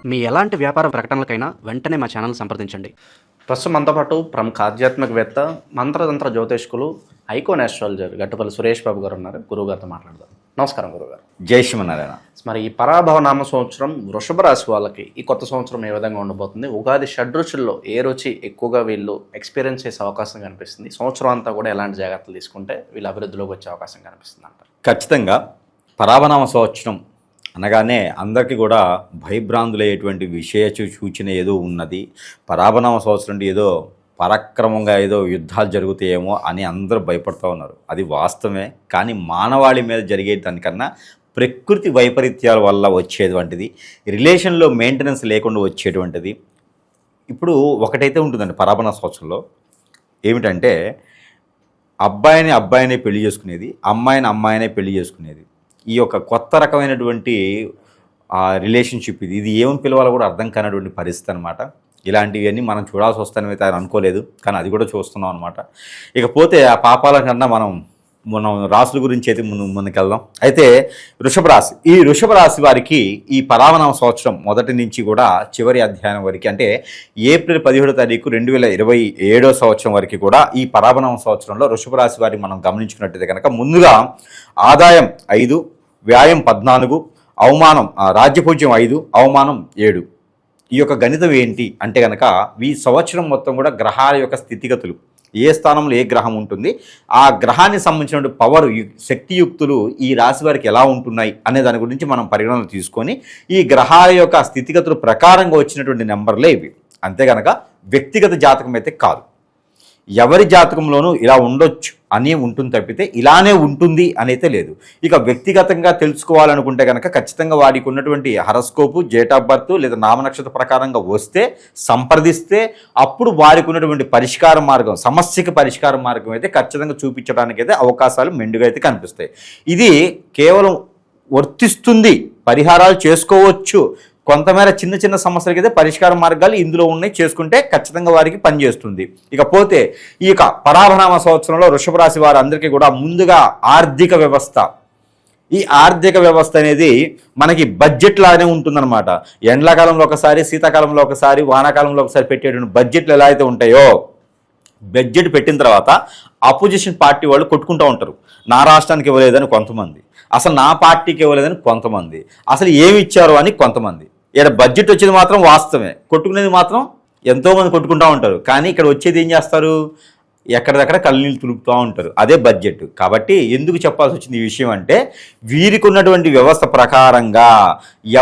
మీ ఎలాంటి వ్యాపార ప్రకటనలకైనా వెంటనే మా ఛానల్ సంప్రదించండి. ప్రస్తుతం మనతో పాటు ప్రముఖ ఆధ్యాత్మికవేత్త, మంత్రతంత్ర జ్యోతిష్కులు, ఐకాన్ ఆస్ట్రాలజర్ గట్టుపల్లి సురేష్ బాబు గారు ఉన్నారు. గురువుగారితో మాట్లాడదాం. నమస్కారం గురుగారు. జై శ్రీమన్నారాయణ. మరి ఈ పరాభవ నామ సంవత్సరం వృషభ రాశి వాళ్ళకి ఈ కొత్త సంవత్సరం ఏ విధంగా ఉండబోతుంది? ఉగాది షడ్రుచుల్లో ఏ రుచి ఎక్కువగా వీళ్ళు ఎక్స్పీరియన్స్ చేసే అవకాశం కనిపిస్తుంది? సంవత్సరం అంతా కూడా ఎలాంటి జాగ్రత్తలు తీసుకుంటే వీళ్ళు అభివృద్ధిలోకి వచ్చే అవకాశం కనిపిస్తుంది అంటారు? ఖచ్చితంగా పరాభనామ సంవత్సరం అనగానే అందరికీ కూడా భయభ్రాంతులయ్యేటువంటి విషయ సూచన ఏదో ఉన్నది. పరాభనామ సంవత్సరం అంటే ఏదో పరాక్రమంగా ఏదో యుద్ధాలు జరుగుతాయేమో అని అందరూ భయపడుతూ ఉన్నారు. అది వాస్తవమే. కానీ మానవాళి మీద జరిగే దానికన్నా ప్రకృతి వైపరీత్యాల వల్ల వచ్చేటువంటిది, రిలేషన్లో మెయింటెనెన్స్ లేకుండా వచ్చేటువంటిది. ఇప్పుడు ఒకటైతే ఉంటుందండి పరాభనామ సంవత్సరంలో, ఏమిటంటే అబ్బాయిని పెళ్లి చేసుకునేది, అమ్మాయినే పెళ్లి చేసుకునేది. ఈ యొక్క కొత్త రకమైనటువంటి రిలేషన్షిప్ ఇది ఏమని పిలవాలో కూడా అర్థం కానటువంటి పరిస్థితి అనమాట. ఇలాంటివన్నీ మనం చూడాల్సి వస్తానైతే ఆయన అనుకోలేదు, కానీ అది కూడా చూస్తున్నాం అనమాట. ఇకపోతే ఆ పాపాల కన్నా మనం రాసుల గురించి అయితే ముందుకెళ్దాం. అయితే ఈ వృషభ రాశి వారికి ఈ పరాభనామ సంవత్సరం మొదటి నుంచి కూడా చివరి అధ్యాయం వరకు, అంటే ఏప్రిల్ 17వ తారీఖు 2027 సంవత్సరం వరకు కూడా ఈ పరాభనామ సంవత్సరంలో వృషభ రాశి వారికి మనం గమనించుకున్నట్టయితే కనుక ముందుగా ఆదాయం 5, వ్యయం 14, అవమానం రాజ్యపూజ్యం 5, అవమానం 7. ఈ యొక్క గణితం ఏంటి అంటే కనుక ఈ సంవత్సరం మొత్తం కూడా గ్రహాల యొక్క స్థితిగతులు, ఏ స్థానంలో ఏ గ్రహం ఉంటుంది, ఆ గ్రహానికి సంబంధించినటువంటి పవర్ శక్తియుక్తులు ఈ రాశి వారికి ఎలా ఉంటున్నాయి అనే దాని గురించి మనం పరిగణనలు తీసుకొని ఈ గ్రహాల యొక్క స్థితిగతుల ప్రకారంగా వచ్చినటువంటి నెంబర్లే ఇవి. అంతే కనుక వ్యక్తిగత జాతకం అయితే కాదు. ఎవరి జాతకంలోనూ ఇలా ఉండొచ్చు అని ఉంటుంది తప్పితే ఇలానే ఉంటుంది అనైతే లేదు. ఇక వ్యక్తిగతంగా తెలుసుకోవాలనుకుంటే కనుక ఖచ్చితంగా వారికి ఉన్నటువంటి హరస్కోపు, డేట్ ఆఫ్ బర్త్ లేదా నామనక్షత్ర ప్రకారంగా వస్తే సంప్రదిస్తే అప్పుడు వారికి ఉన్నటువంటి పరిష్కార మార్గం, సమస్యకి పరిష్కార మార్గం అయితే ఖచ్చితంగా చూపించడానికైతే అవకాశాలు మెండుగా అయితే కనిపిస్తాయి. ఇది కేవలం వర్తిస్తుంది, పరిహారాలు చేసుకోవచ్చు. కొంతమేర చిన్న చిన్న సమస్యలకైతే పరిష్కార మార్గాలు ఇందులో ఉన్నాయి, చేసుకుంటే ఖచ్చితంగా వారికి పనిచేస్తుంది. ఇకపోతే ఈ యొక్క పరాభనామ సంవత్సరంలో వృషభ రాశి వారు అందరికీ కూడా ముందుగా ఆర్థిక వ్యవస్థ, ఈ ఆర్థిక వ్యవస్థ అనేది మనకి బడ్జెట్ లాగానే ఉంటుందన్నమాట. ఎండాకాలంలో ఒకసారి, శీతాకాలంలో ఒకసారి, వానాకాలంలో ఒకసారి పెట్టేటువంటి బడ్జెట్లు ఎలా అయితే ఉంటాయో, బడ్జెట్ పెట్టిన తర్వాత అపోజిషన్ పార్టీ వాళ్ళు కొట్టుకుంటూ ఉంటారు. నా రాష్ట్రానికి ఇవ్వలేదని కొంతమంది, అసలు నా పార్టీకి ఇవ్వలేదని కొంతమంది, అసలు ఏమి ఇచ్చారు అని కొంతమంది. ఇక్కడ బడ్జెట్ వచ్చేది మాత్రం వాస్తవమే, కొట్టుకునేది మాత్రం ఎంతోమంది కొట్టుకుంటూ ఉంటారు. కానీ ఇక్కడ వచ్చేది ఏం చేస్తారు, ఎక్కడిదక్కడ కళ్ళనీళ్ళు తులుపుతూ ఉంటారు. అదే బడ్జెట్. కాబట్టి ఎందుకు చెప్పాల్సి వచ్చింది ఈ విషయం అంటే, వీరికి ఉన్నటువంటి వ్యవస్థ ప్రకారంగా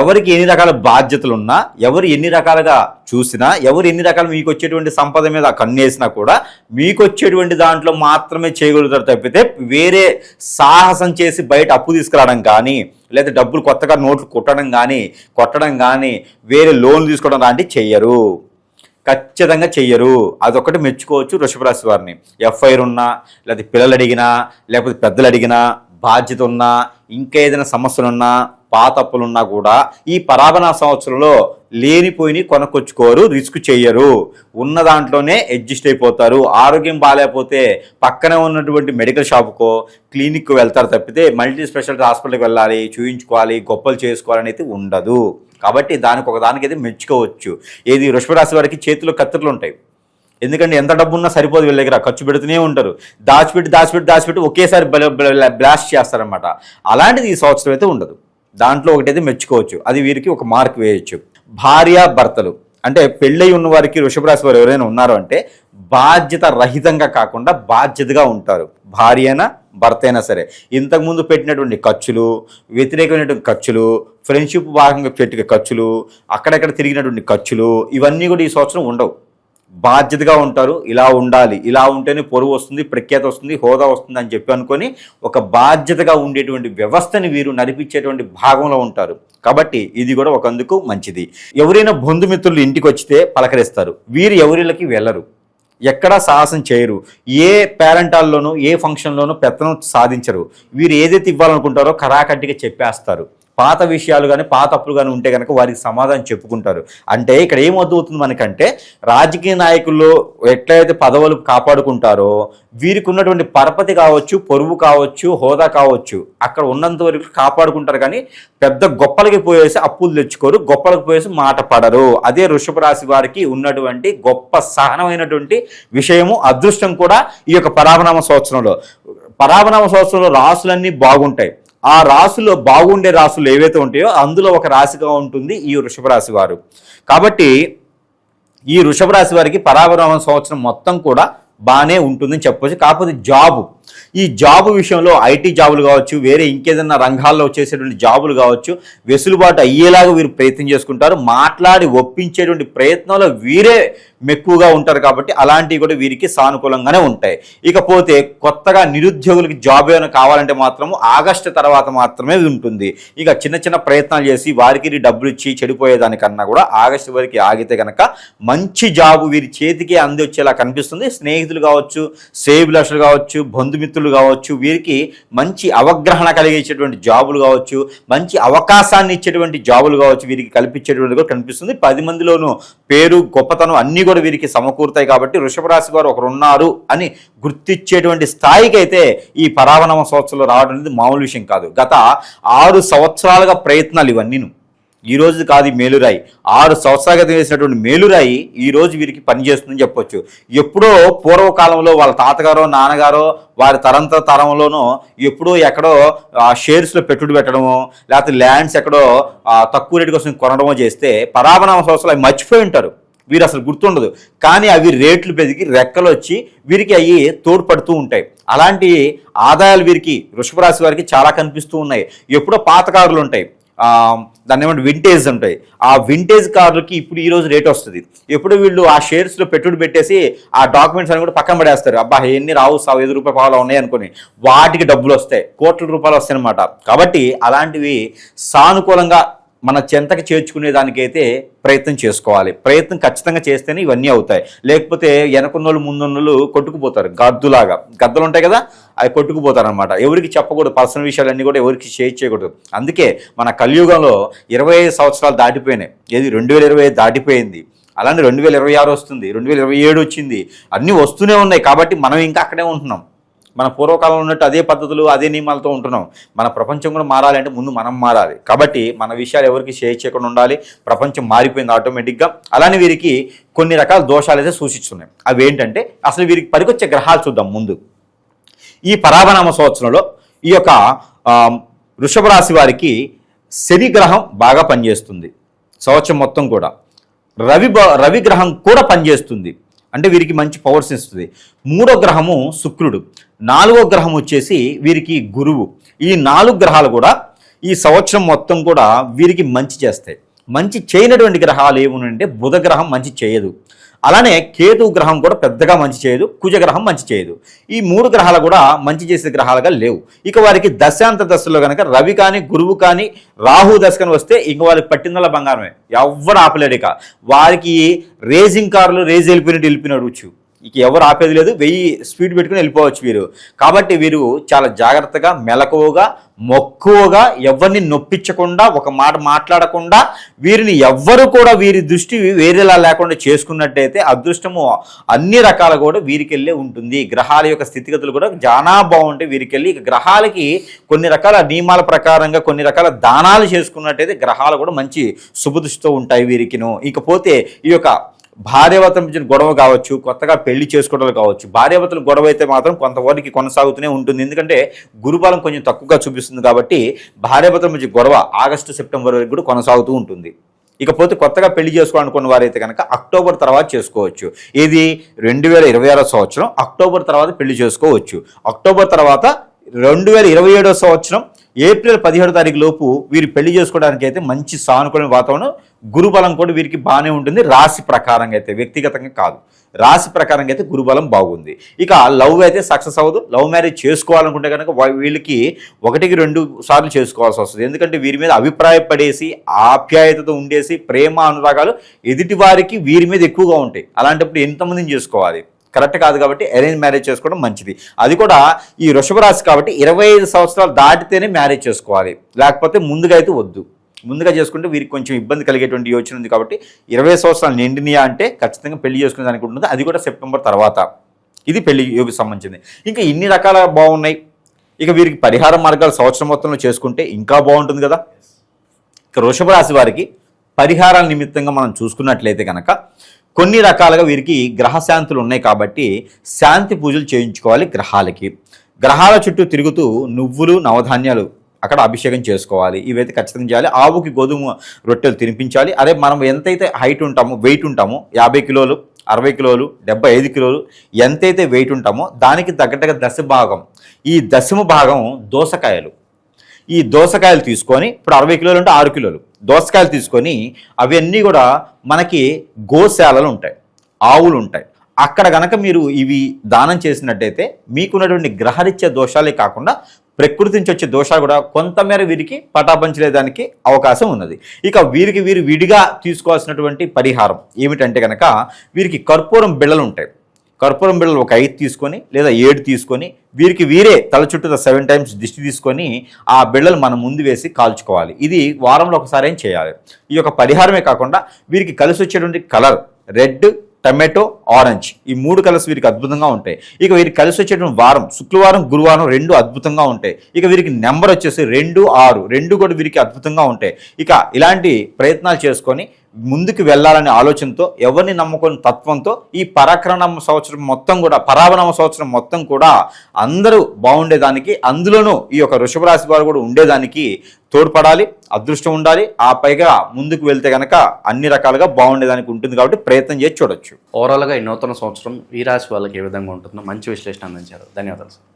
ఎవరికి ఎన్ని రకాల బాధ్యతలు ఉన్నా, ఎవరు ఎన్ని రకాలుగా చూసినా, ఎవరు ఎన్ని రకాలు మీకు వచ్చేటువంటి సంపద మీద కన్నేసినా కూడా మీకు వచ్చేటువంటి దాంట్లో మాత్రమే చేయగలుగుతారు తప్పితే వేరే సాహసం చేసి బయట అప్పు తీసుకురావడం కానీ, లేదా డబ్బులు కొత్తగా నోట్లు కొట్టడం కానీ, వేరే లోన్లు తీసుకోవడం లాంటివి చెయ్యరు, ఖచ్చితంగా చెయ్యరు. అదొకటి మెచ్చుకోవచ్చు వృషభ రాశి వారిని. ఎఫ్ఐఆర్ ఉన్నా, లేకపోతే పిల్లలు అడిగినా, లేకపోతే పెద్దలు అడిగినా, బాధ్యత ఉన్నా, ఇంకా ఏదైనా సమస్యలున్నా, పాతప్పులున్నా కూడా ఈ పరాభనామ సంవత్సరంలో లేనిపోయి కొనుక్కొచ్చుకోరు, రిస్క్ చెయ్యరు, ఉన్న దాంట్లోనే అడ్జస్ట్ అయిపోతారు. ఆరోగ్యం బాగాలేకపోతే పక్కనే ఉన్నటువంటి మెడికల్ షాపుకో, క్లినిక్కు వెళ్తారు తప్పితే మల్టీ స్పెషాలిటీ హాస్పిటల్కి వెళ్ళాలి, చూయించుకోవాలి, గొప్పలు చేసుకోవాలని అయితే ఉండదు. కాబట్టి దానికైతే మెచ్చుకోవచ్చు. ఏది వృషభ రాశి వారికి చేతిలో కత్తిరలు ఉంటాయి. ఎందుకంటే ఎంత డబ్బు ఉన్నా సరిపోదు, వీళ్ళ దగ్గర ఖర్చు పెడుతూనే ఉంటారు. దాచిపెట్టి ఒకేసారి బ్లాస్ట్ చేస్తారనమాట. అలాంటిది ఈ సంవత్సరం అయితే ఉండదు. దాంట్లో ఒకటైతే మెచ్చుకోవచ్చు, అది వీరికి ఒక మార్క్ వేయచ్చు. భార్య భర్తలు అంటే పెళ్ళై ఉన్న వారికి వృషభ రాశి వారు ఎవరైనా ఉన్నారు అంటే బాధ్యత రహితంగా కాకుండా బాధ్యతగా ఉంటారు. భార్య అయినా భర్త అయినా సరే ఇంతకుముందు పెట్టినటువంటి ఖర్చులు, వ్యతిరేకమైనటువంటి ఖర్చులు, ఫ్రెండ్షిప్ భాగంగా పెట్టిన ఖర్చులు, అక్కడెక్కడ తిరిగినటువంటి ఖర్చులు, ఇవన్నీ కూడా ఈ సంవత్సరం ఉండవు. బాధ్యతగా ఉంటారు. ఇలా ఉండాలి, ఇలా ఉంటేనే పొరుగు వస్తుంది, ప్రఖ్యాత వస్తుంది, హోదా వస్తుంది అని చెప్పి అనుకొని ఒక బాధ్యతగా ఉండేటువంటి వ్యవస్థని వీరు నడిపించేటువంటి భాగంలో ఉంటారు. కాబట్టి ఇది కూడా ఒకందుకు మంచిది. ఎవరైనా బంధుమిత్రులు ఇంటికి వచ్చితే పలకరిస్తారు, వీరు ఎవరిళ్ళకి వెళ్ళరు, ఎక్కడా సాహసం చేయరు, ఏ పేరెంటాల్లోనూ ఏ ఫంక్షన్లోనూ పెత్తనం సాధించరు. వీరు ఏదైతే ఇవ్వాలనుకుంటారో కరాకట్టిగా చెప్పేస్తారు. పాత విషయాలు కానీ పాత అప్పులు కానీ ఉంటే కనుక వారికి సమాధానం చెప్పుకుంటారు. అంటే ఇక్కడ ఏమవుతుంది మనకంటే రాజకీయ నాయకులు ఎట్లయితే పదవులు కాపాడుకుంటారో వీరికి ఉన్నటువంటి పరపతి కావచ్చు, పొరుగు కావచ్చు, హోదా కావచ్చు, అక్కడ ఉన్నంత వరకు కాపాడుకుంటారు. కానీ పెద్ద గొప్పలకి పోయేసి అప్పులు తెచ్చుకోరు, గొప్పలకు పోయేసి మాట పడరు. అదే వృషభ రాశి వారికి ఉన్నటువంటి గొప్ప సహనమైనటువంటి విషయము, అదృష్టం కూడా ఈ యొక్క పరాభనామ సంవత్సరంలో. పరాభనామ సంవత్సరంలో రాసులన్నీ బాగుంటాయి. ఆ రాసులో బాగుండే రాసులు ఏవైతే ఉంటాయో అందులో ఒక రాశిగా ఉంటుంది ఈ వృషభ రాశి వారు. కాబట్టి ఈ వృషభ రాశి వారికి పరాభనామ సంవత్సరం మొత్తం కూడా బాగానే ఉంటుందని చెప్పవచ్చు. కాకపోతే ఈ జాబు విషయంలో ఐటీ జాబులు కావచ్చు, వేరే ఇంకేదన్నా రంగాల్లో చేసేటువంటి జాబులు కావచ్చు, వెసులుబాటు అయ్యేలాగా వీరు ప్రయత్నం చేసుకుంటారు. మాట్లాడి ఒప్పించేటువంటి ప్రయత్నంలో వీరే మెక్కువగా ఉంటారు. కాబట్టి అలాంటివి కూడా వీరికి సానుకూలంగానే ఉంటాయి. ఇకపోతే కొత్తగా నిరుద్యోగులకి జాబ్ ఏమైనా కావాలంటే మాత్రము ఆగస్టు తర్వాత మాత్రమే ఉంటుంది. ఇక చిన్న చిన్న ప్రయత్నాలు చేసి వారికి డబ్బులు ఇచ్చి చెడిపోయేదానికన్నా కూడా ఆగస్టు వరకు ఆగితే కనుక మంచి జాబు వీరి చేతికి అంది వచ్చేలా కనిపిస్తుంది. స్నేహితులు కావచ్చు, శ్రేయభిలాషులు కావచ్చు, బంధుమిత్రులు కావచ్చు, వీరికి మంచి అవగాహన కలిగించేటువంటి జాబులు కావచ్చు, మంచి అవకాశాన్ని ఇచ్చేటువంటి జాబులు కావచ్చు, వీరికి కల్పించేటువంటి కూడా కనిపిస్తుంది. 10 మందిలోనూ పేరు, గొప్పతనం అన్నీ కూడా వీరికి సమకూరుతాయి. కాబట్టి వృషభ రాశి వారు ఒకరు ఉన్నారు అని గుర్తించేటువంటి స్థాయికి అయితే ఈ పరాభనామ సంవత్సరంలో రావడం అనేది మామూలు విషయం కాదు. గత 6 సంవత్సరాలుగా ప్రయత్నాలు ఇవన్నీ ఈ రోజు కాదు. మేలురాయి 6 సంవత్సరాలుగా వేసినటువంటి మేలురాయి ఈ రోజు వీరికి పనిచేస్తుందని చెప్పొచ్చు. ఎప్పుడో పూర్వకాలంలో వాళ్ళ తాతగారో నాన్నగారో వారి తరంలోనో ఎప్పుడో ఎక్కడో షేర్స్లో పెట్టుబడి పెట్టడమో, లేకపోతే ల్యాండ్స్ ఎక్కడో తక్కువ రేటు కోసం కొనడమో చేస్తే పరాభనామ సంవత్సరాలు అవి మర్చిపోయి ఉంటారు. వీరు అసలు గుర్తుండదు. కానీ అవి రేట్లు పెరిగి రెక్కలు వచ్చి వీరికి అవి తోడ్పడుతూ ఉంటాయి. అలాంటి ఆదాయాలు వీరికి వృషభ రాశి వారికి చాలా కనిపిస్తూ ఉన్నాయి. ఎప్పుడో పాత కార్లు ఉంటాయి, దాన్ని ఏమంటే వింటేజ్ ఉంటాయి. ఆ వింటేజ్ కార్లకి ఇప్పుడు ఈరోజు రేట్ వస్తుంది. ఎప్పుడు వీళ్ళు ఆ షేర్స్లో పెట్టుబడి పెట్టేసి ఆ డాక్యుమెంట్స్ అని కూడా పక్కన పడేస్తారు. అబ్బా ఎన్ని రావు, 5 రూపాయల పావులు ఉన్నాయి అనుకుని వాటికి డబ్బులు వస్తాయి, కోట్ల రూపాయలు వస్తాయి అనమాట. కాబట్టి అలాంటివి సానుకూలంగా మన చెంతకి చేర్చుకునే దానికైతే ప్రయత్నం చేసుకోవాలి. ప్రయత్నం ఖచ్చితంగా చేస్తేనే ఇవన్నీ అవుతాయి. లేకపోతే వెనకున్నోళ్ళు ముందున్నోళ్ళు కొట్టుకుపోతారు. గద్దలు ఉంటాయి కదా, అవి కొట్టుకుపోతారు అనమాట. ఎవరికి చెప్పకూడదు, పర్సనల్ విషయాలన్నీ కూడా ఎవరికి షేర్ చేయకూడదు. అందుకే మన కలియుగంలో 25 సంవత్సరాలు దాటిపోయినాయి. ఏది 2025 దాటిపోయింది. అలానే 2026 వస్తుంది, 2027 వచ్చింది, అన్నీ వస్తూనే ఉన్నాయి. కాబట్టి మనం ఇంకా అక్కడే ఉంటున్నాం. మన పూర్వకాలంలో ఉన్నట్టు అదే పద్ధతులు, అదే నియమాలతో ఉంటున్నాం. మన ప్రపంచం కూడా మారాలంటే ముందు మనం మారాలి. కాబట్టి మన విషయాలు ఎవరికి షేర్ చేయకుండా ఉండాలి. ప్రపంచం మారిపోయింది ఆటోమేటిక్గా. అలానే వీరికి కొన్ని రకాల దోషాలు అయితే సూచిస్తున్నాయి. అవి ఏంటంటే అసలు వీరికి పనికొచ్చే గ్రహాలు చూద్దాం ముందు. ఈ పరాభనామ సంవత్సరంలో ఈ యొక్క వృషభ రాశి వారికి శని గ్రహం బాగా పనిచేస్తుంది సంవత్సరం మొత్తం కూడా. రవి గ్రహం కూడా పనిచేస్తుంది, అంటే వీరికి మంచి పవర్స్ ఇస్తుంది. 3వ గ్రహము శుక్రుడు, 4వ గ్రహం వచ్చేసి వీరికి గురువు. ఈ 4 గ్రహాలు కూడా ఈ సంవత్సరం మొత్తం కూడా వీరికి మంచి చేస్తాయి. మంచి చేయనటువంటి గ్రహాలు ఏమునంటే బుధ గ్రహం మంచి చేయదు, అలానే కేతు గ్రహం కూడా పెద్దగా మంచి చేయదు, కుజగ్రహం మంచి చేయదు. ఈ 3 గ్రహాలు కూడా మంచి చేసే గ్రహాలుగా లేవు. ఇక వారికి దశాంత దశలో కనుక రవి కానీ గురువు కానీ రాహు దశ కానీ వస్తే ఇంక వారికి పట్టిందల బంగారమే, ఎవ్వరు ఆపలేడు. ఇక వారికి రేసింగ్ కార్లు వెళ్ళిపోయినట్టు ఇక ఎవరు ఆపేది లేదు. 1000 స్పీడ్ పెట్టుకుని వెళ్ళిపోవచ్చు వీరు. కాబట్టి వీరు చాలా జాగ్రత్తగా, మెలకువగా, మక్కువగా, ఎవరిని నొప్పించకుండా, ఒక మాట మాట్లాడకుండా, వీరిని ఎవ్వరు కూడా వీరి దృష్టి వేరేలా లేకుండా చేసుకున్నట్టయితే అదృష్టము అన్ని రకాల కూడా వీరికెళ్ళే ఉంటుంది. గ్రహాల యొక్క స్థితిగతులు కూడా చాలా బాగుంటాయి వీరికెళ్ళి. ఇక గ్రహాలకి కొన్ని రకాల నియమాల ప్రకారంగా కొన్ని రకాల దానాలు చేసుకున్నట్టయితే గ్రహాలు కూడా మంచి శుభదృష్టితో ఉంటాయి వీరికిను. ఇకపోతే ఈ యొక్క భార్యాభర్తల మధ్య గొడవ కావచ్చు, కొత్తగా పెళ్లి చేసుకోవడం కావచ్చు, భార్యాభర్తల గొడవ అయితే మాత్రం కొంతవరకు కొనసాగుతూనే ఉంటుంది. ఎందుకంటే గురుబలం కొంచెం తక్కువగా చూపిస్తుంది. కాబట్టి భార్యాభర్తల మధ్య గొడవ ఆగస్టు సెప్టెంబర్ వరకు కూడా కొనసాగుతూ ఉంటుంది. ఇకపోతే కొత్తగా పెళ్లి చేసుకోవాలనుకున్న వారైతే కనుక అక్టోబర్ తర్వాత చేసుకోవచ్చు. ఇది 2026 సంవత్సరం అక్టోబర్ తర్వాత పెళ్లి చేసుకోవచ్చు. అక్టోబర్ తర్వాత 2027 సంవత్సరం ఏప్రిల్ 17వ తారీఖు లోపు వీరు పెళ్లి చేసుకోవడానికి అయితే మంచి సానుకూల వాతావరణం, గురుబలం కూడా వీరికి బాగానే ఉంటుంది. రాశి ప్రకారంగా అయితే, వ్యక్తిగతంగా కాదు, రాశి ప్రకారంగా అయితే గురుబలం బాగుంది. ఇక లవ్ అయితే సక్సెస్ అవ్వదు. లవ్ మ్యారేజ్ చేసుకోవాలనుకుంటే కనుక వీళ్ళకి 1-2 సార్లు చేసుకోవాల్సి వస్తుంది. ఎందుకంటే వీరి మీద అభిప్రాయపడేసి, ఆప్యాయతతో ఉండేసి, ప్రేమ అనురాగాలు ఎదుటి వారికి వీరి మీద ఎక్కువగా ఉంటాయి. అలాంటప్పుడు ఎంతమందిని చేసుకోవాలి? కరెక్ట్ కాదు కాబట్టి అరేంజ్ మ్యారేజ్ చేసుకోవడం మంచిది. అది కూడా ఈ వృషభ రాశి కాబట్టి 25 సంవత్సరాలు దాటితేనే మ్యారేజ్ చేసుకోవాలి, లేకపోతే ముందుగా అయితే వద్దు. ముందుగా చేసుకుంటే వీరికి కొంచెం ఇబ్బంది కలిగేటువంటి యోచన ఉంది కాబట్టి 20 సంవత్సరాలు నిండినియా అంటే ఖచ్చితంగా పెళ్లి చేసుకునే దానికి ఉంటుంది. అది కూడా సెప్టెంబర్ తర్వాత. ఇది పెళ్లి యోగి సంబంధించింది. ఇంకా ఇన్ని రకాల బాగున్నాయి. ఇక వీరికి పరిహార మార్గాలు సంవత్సరం మొత్తంలో చేసుకుంటే ఇంకా బాగుంటుంది కదా. ఇక వృషభ రాశి వారికి పరిహారాల నిమిత్తంగా మనం చూసుకున్నట్లయితే కనుక కొన్ని రకాలుగా వీరికి గ్రహశాంతులు ఉన్నాయి కాబట్టి శాంతి పూజలు చేయించుకోవాలి. గ్రహాల చుట్టూ తిరుగుతూ నువ్వులు నవధాన్యాలు అక్కడ అభిషేకం చేసుకోవాలి. ఇవైతే ఖచ్చితంగా చేయాలి. ఆవుకి గోధుమ రొట్టెలు తినిపించాలి. అదే మనం ఎంతైతే హైట్ ఉంటామో, వెయిట్ ఉంటామో, 50 కిలోలు, 60 కిలోలు, 75 కిలోలు ఎంతైతే వెయిట్ ఉంటామో దానికి తగ్గట్టుగా దశభాగం, ఈ దశమ భాగం దోసకాయలు. ఈ దోసకాయలు తీసుకొని, ఇప్పుడు 60 కిలోలు అంటే 6 కిలోలు దోసకాయలు తీసుకొని, అవన్నీ కూడా మనకి గోశాలలు ఉంటాయి, ఆవులు ఉంటాయి. అక్కడ కనుక మీరు ఇవి దానం చేసినట్టయితే మీకున్నటువంటి గ్రహరీత్యా దోషాలే కాకుండా ప్రకృతి నుంచి వచ్చే దోషాలు కూడా కొంతమేర వీరికి పటాపంచలేదానికి అవకాశం ఉన్నది. ఇక వీరు విడిగా తీసుకోవాల్సినటువంటి పరిహారం ఏమిటంటే కనుక వీరికి కర్పూరం బిళ్ళలు ఉంటాయి. కర్పూరం బిళ్ళలు ఒక 5 తీసుకొని లేదా 7 తీసుకొని వీరే తల చుట్టూ 7 టైమ్స్ దిష్టి తీసుకొని ఆ బిళ్ళలు మనం ముందు వేసి కాల్చుకోవాలి. ఇది వారంలో ఒకసారి ఏం చేయాలి. ఈ యొక్క పరిహారమే కాకుండా వీరికి కలిసి వచ్చేటువంటి కలర్ రెడ్, టమాటో, ఆరెంజ్, ఈ 3 కలర్స్ వీరికి అద్భుతంగా ఉంటాయి. ఇక వీరికి కలిసి వచ్చేటువంటి వారం శుక్రవారం, గురువారం 2 అద్భుతంగా ఉంటాయి. ఇక వీరికి నెంబర్ వచ్చేసి 2, 6 2 కూడా వీరికి అద్భుతంగా ఉంటాయి. ఇక ఇలాంటి ప్రయత్నాలు చేసుకొని ముందుకు వెళ్ళాలనే ఆలోచనతో, ఎవరిని నమ్ముకున్న తత్వంతో ఈ పరాక్రమ సంవత్సరం మొత్తం కూడా అందరూ బాగుండేదానికి, అందులోనూ ఈ యొక్క వృషభ రాశి వారు కూడా ఉండేదానికి తోడ్పడాలి, అదృష్టం ఉండాలి. ఆ పైగా ముందుకు వెళ్తే కనుక అన్ని రకాలుగా బాగుండేదానికి ఉంటుంది కాబట్టి ప్రయత్నం చేసి చూడొచ్చు. ఓవరాల్గా ఈ నూతన సంవత్సరం ఈ రాశి వాళ్ళకి ఏ విధంగా ఉంటుందో మంచి విశ్లేషణ అందించారు. ధన్యవాదాలు సార్.